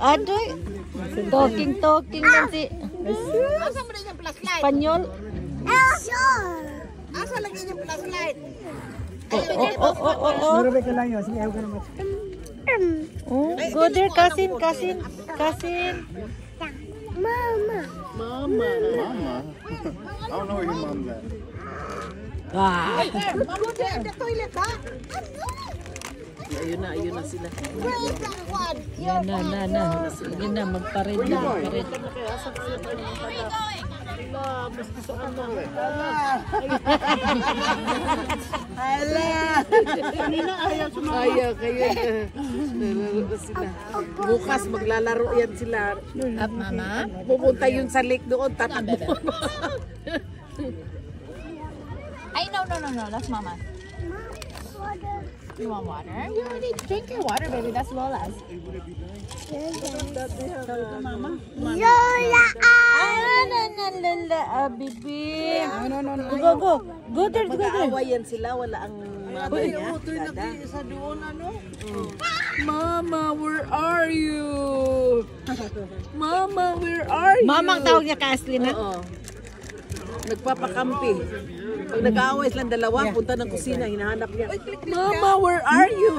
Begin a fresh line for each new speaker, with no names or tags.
Adoy. Talking lang si
Asa mo rin yung flashlight?
Espanyol.
Asa lagi yung flashlight?
Oh.
Marami ka lang yun. Sige, ayaw ka naman.
Oh, go there, cousin.
Mama.
Mama. I don't know where your mom's at.
Mama, there in the toilet, ha?
Ayun na sila.
Where is that one?
Na. Sige na, magpared na.
Ayaw kayo na sila. Bukas maglalaro yan sila.
Up, mama.
Pupunta yun sa lake doon. Tatakbo.
Ay, no. That's mama. You want water? You already drink your water, baby. That's Lola's.
Lola! Bibi. No. Go there.
Mag-aaway yan sila. Wala ang mama niya.
Sa doon, ano?
Mama, where are you? Mama, where are you?
Mamang tawag niya ka, Ashley na?
Oo. Nagpapakampi. Pag nag-aaway silang dalawa, punta ng kusina, hinahanap niya. Mama, where are you?